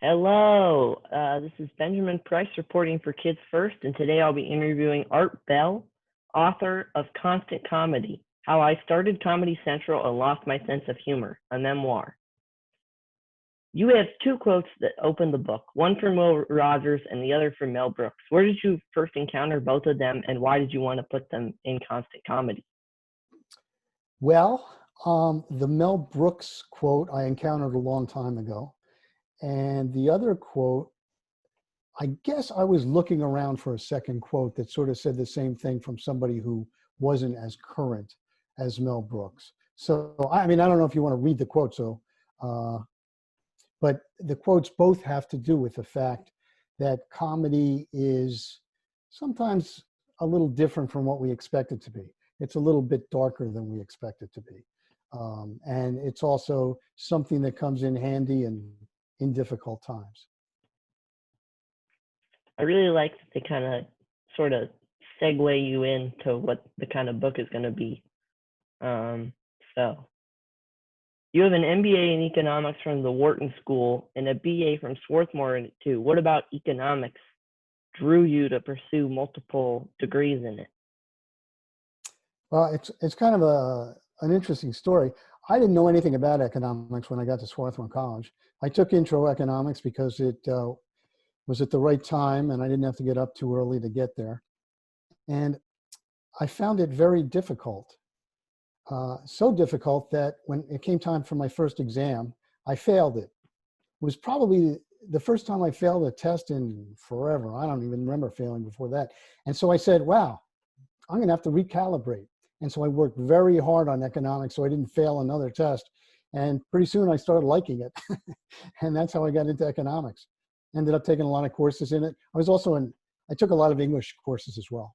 Hello, this is Benjamin Price reporting for Kids First, and today I'll be interviewing Art Bell, author of Constant Comedy, How I Started Comedy Central and Lost My Sense of Humor, a memoir. You have two quotes that open the book, one from Will Rogers and the other from Mel Brooks. Where did you first encounter both of them, and why did you want to put them in Constant Comedy? Well, the Mel Brooks quote I encountered a long time ago. And the other quote, I guess I was looking around for a second quote that sort of said the same thing from somebody who wasn't as current as Mel Brooks. So, I mean, I don't know if you want to read the quote, but the quotes both have to do with the fact that comedy is sometimes a little different from what we expect it to be. It's a little bit darker than we expect it to be. And it's also something that comes in handy and in difficult times. I really like that they kind of sort of segue you into what the kind of book is going to be. So you have an MBA in economics from the Wharton School and a BA from Swarthmore too. What about economics drew you to pursue multiple degrees in it? Well, it's kind of an interesting story. I didn't know anything about economics when I got to Swarthmore College. I took intro economics because it was at the right time and I didn't have to get up too early to get there. And I found it very difficult. So difficult that when it came time for my first exam, I failed it. It was probably the first time I failed a test in forever. I don't even remember failing before that. And so I said, wow, I'm going to have to recalibrate. And so I worked very hard on economics so I didn't fail another test. And pretty soon I started liking it. And that's how I got into economics. Ended up taking a lot of courses in it. I took a lot of English courses as well.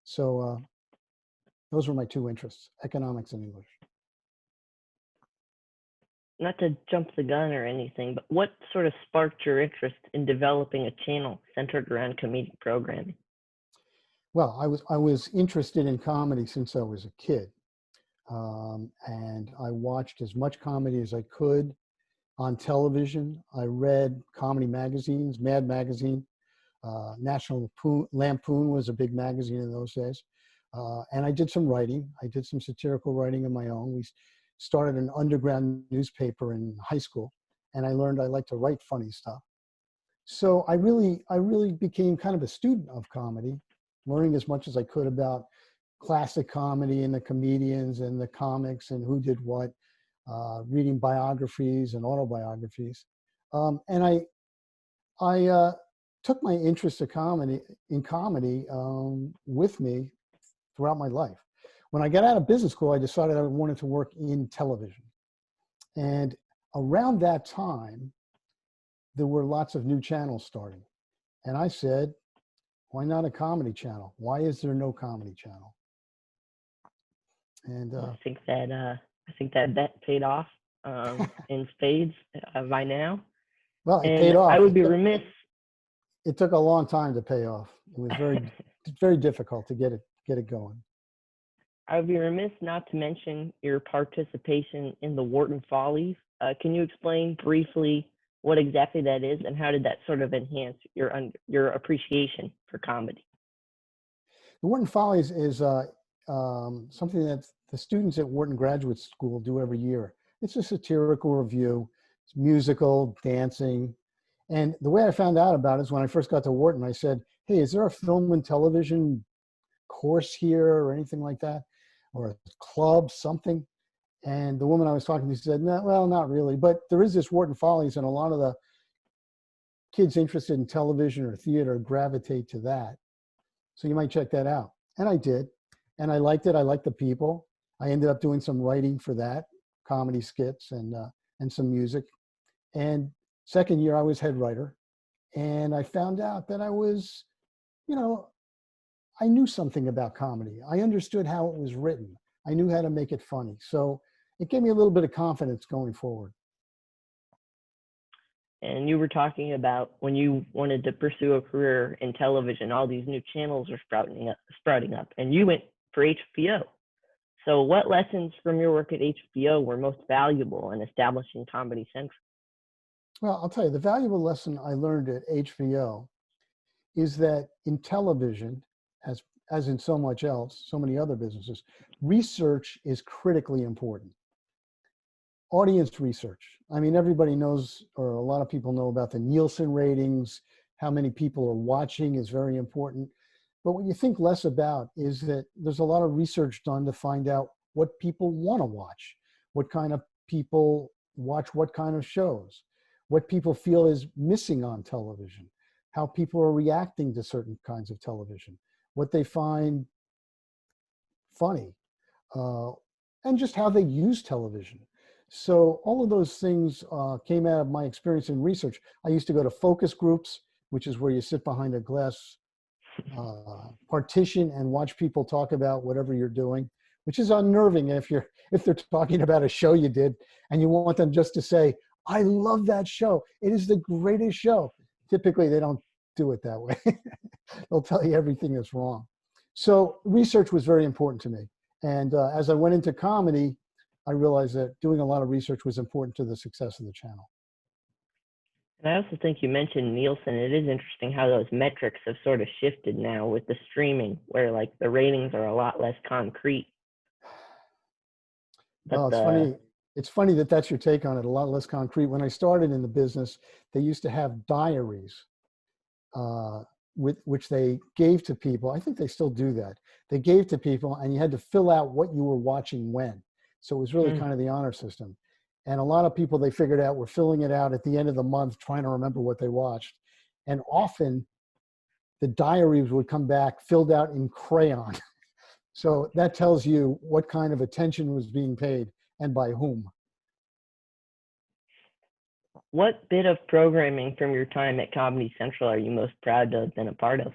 So those were my two interests, economics and English. Not to jump the gun or anything, but what sort of sparked your interest in developing a channel centered around comedic programming? Well, I was interested in comedy since I was a kid. And I watched as much comedy as I could on television. I read comedy magazines, Mad Magazine, National Lampoon was a big magazine in those days. And I did some writing. I did some satirical writing of my own. We started an underground newspaper in high school, and I learned I like to write funny stuff. So I really became kind of a student of comedy, learning as much as I could about classic comedy and the comedians and the comics and who did what, reading biographies and autobiographies. And I took my interest in comedy with me throughout my life. When I got out of business school, I decided I wanted to work in television. And around that time, there were lots of new channels starting. And I said, why not a comedy channel? Why is there no comedy channel? And I think that bet paid off in spades by now. Well, it paid off. I would be remiss. It took a long time to pay off. It was very difficult to get it going. I would be remiss not to mention your participation in the Wharton Follies. Can you explain briefly what exactly that is, and how did that sort of enhance your appreciation for comedy? The Wharton Follies is something that the students at Wharton Graduate School do every year. It's a satirical review. It's musical, dancing. And the way I found out about it is when I first got to Wharton, I said, hey, is there a film and television course here or anything like that? Or a club, something? And the woman I was talking to said, no, well, not really. But there is this Wharton Follies, and a lot of the kids interested in television or theater gravitate to that. So you might check that out. And I did. And I liked it. I liked the people. I ended up doing some writing for that, comedy skits and some music. And second year, I was head writer. And I found out that I was, I knew something about comedy. I understood how it was written. I knew how to make it funny. So it gave me a little bit of confidence going forward. And you were talking about when you wanted to pursue a career in television, all these new channels are sprouting up, and you went for HBO. So what lessons from your work at HBO were most valuable in establishing Comedy Central? Well, I'll tell you, the valuable lesson I learned at HBO is that in television, as as in so much else, so many other businesses, research is critically important. Audience research. I mean, everybody knows, or a lot of people know about the Nielsen ratings, how many people are watching is very important. But what you think less about is that there's a lot of research done to find out what people want to watch, what kind of people watch what kind of shows, what people feel is missing on television, how people are reacting to certain kinds of television, what they find funny, uh, and just how they use television. So all of those things came out of my experience in research. I used to go to focus groups, which is where you sit behind a glass partition and watch people talk about whatever you're doing, which is unnerving if they're talking about a show you did and you want them just to say, "I love that show. It is the greatest show." Typically, they don't do it that way. They'll tell you everything that's wrong. So research was very important to me. And as I went into comedy, I realized that doing a lot of research was important to the success of the channel. And I also think you mentioned Nielsen. It is interesting how those metrics have sort of shifted now with the streaming, where like the ratings are a lot less concrete. Well, But it's funny. It's funny that that's your take on it. A lot less concrete. When I started in the business, they used to have diaries, uh, with which they gave to people. I think they still do that. They gave to people, and you had to fill out what you were watching when. So it was really kind of the honor system. And a lot of people they figured out were filling it out at the end of the month, trying to remember what they watched. And often the diaries would come back filled out in crayon. So that tells you what kind of attention was being paid and by whom. what bit of programming from your time at Comedy Central are you most proud to have been a part of?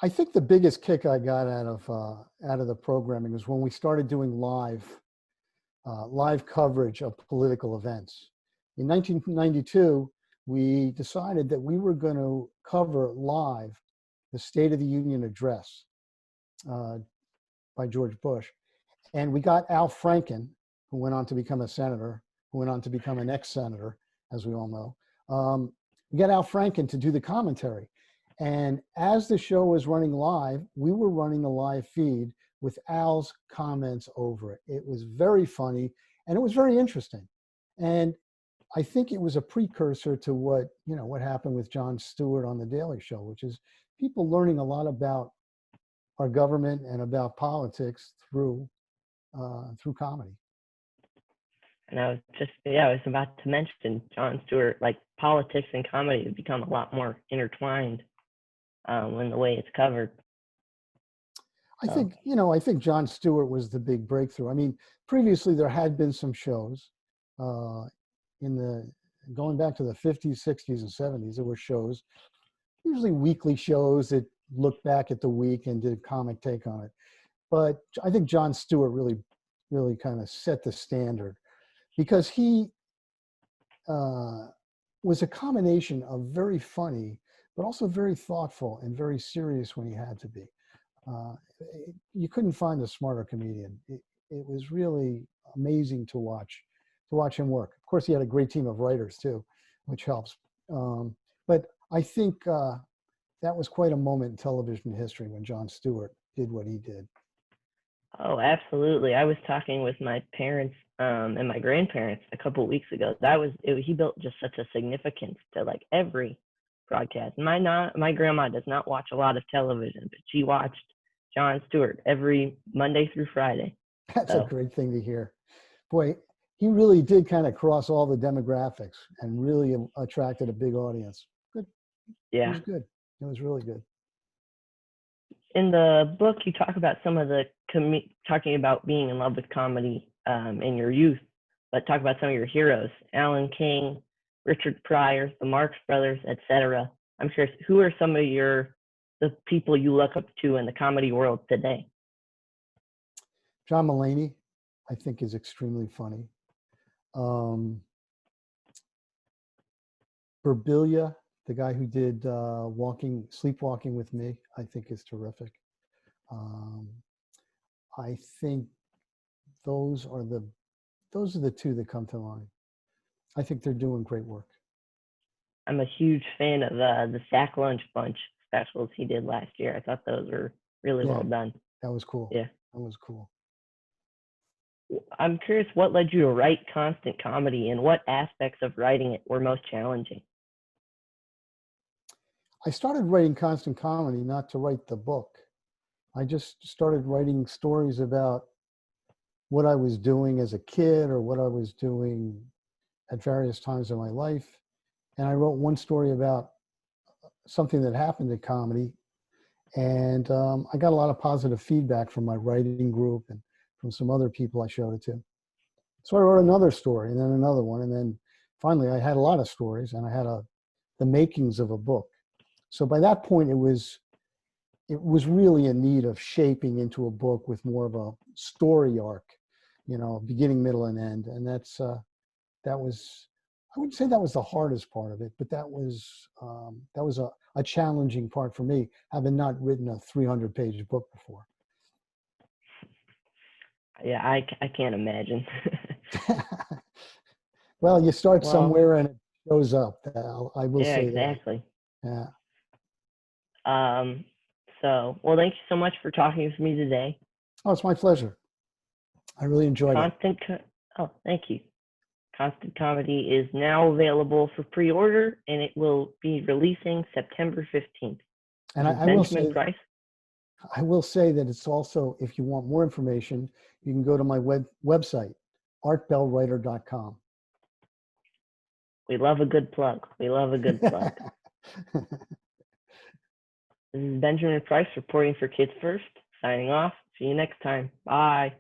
I think the biggest kick I got out of the programming was when we started doing live coverage of political events. In 1992, we decided that we were going to cover live the State of the Union address uh, by George Bush. And we got Al Franken, who went on to become a senator, who went on to become an ex-senator, as we all know. We got Al Franken to do the commentary. And as the show was running live, we were running a live feed with Al's comments over it. It was very funny and it was very interesting. And I think it was a precursor to what happened with Jon Stewart on The Daily Show, which is people learning a lot about our government and about politics through comedy. And I was about to mention Jon Stewart, like politics and comedy have become a lot more intertwined in the way it's covered. So, I think Jon Stewart was the big breakthrough. I mean, previously there had been some shows uh, going back to the 50s, 60s, and 70s. There were shows, usually weekly shows that looked back at the week and did a comic take on it. But I think Jon Stewart really kind of set the standard because he was a combination of very funny, but also very thoughtful and very serious when he had to be. Uh, you couldn't find a smarter comedian. It was really amazing to watch him work. Of course, he had a great team of writers too, which helps. But I think that was quite a moment in television history when Jon Stewart did what he did. oh, absolutely. I was talking with my parents and my grandparents a couple of weeks ago. He built just such a significance to like every broadcast. My grandma does not watch a lot of television, but she watched Jon Stewart every Monday through Friday. That's a So great thing to hear. Boy, he really did kind of cross all the demographics and really attracted a big audience. Good. It yeah, was good. It was really good. in the book you talk about some of the talking about being in love with comedy in your youth, but talk about some of your heroes: Alan King, Richard Pryor, the Marx Brothers, etc. I'm curious, who are some of the people you look up to in the comedy world today? John Mulaney, I think, is extremely funny. Burbilia, the guy who did Sleepwalking with Me, I think is terrific. I think those are the those are the two that come to mind. I think they're doing great work. I'm a huge fan of the Sack Lunch Bunch specials he did last year. I thought those were really well done. That was cool. Yeah. That was cool. I'm curious, what led you to write constant comedy, and what aspects of writing it were most challenging? I started writing constant comedy not to write the book. I just started writing stories about what I was doing as a kid or what I was doing at various times in my life. And I wrote one story about something that happened in comedy. And I got a lot of positive feedback from my writing group and from some other people I showed it to. So I wrote another story and then another one. And then finally I had a lot of stories and I had the makings of a book. So by that point, it was really in need of shaping into a book with more of a story arc, beginning, middle, and end. And that was, I wouldn't say that was the hardest part of it, but that was a challenging part for me, having not written a 300-page book before. Yeah, I can't imagine. Well, you start somewhere and it shows up. I will say exactly. that. Yeah. Well, thank you so much for talking with me today. Oh, it's my pleasure. I really enjoyed it. Thank you. Constant Comedy is now available for pre-order, and it will be releasing September 15th. And I will say that it's also, if you want more information, you can go to my website, artbellwriter.com. We love a good plug. This is Benjamin Price reporting for Kids First, signing off. See you next time. Bye.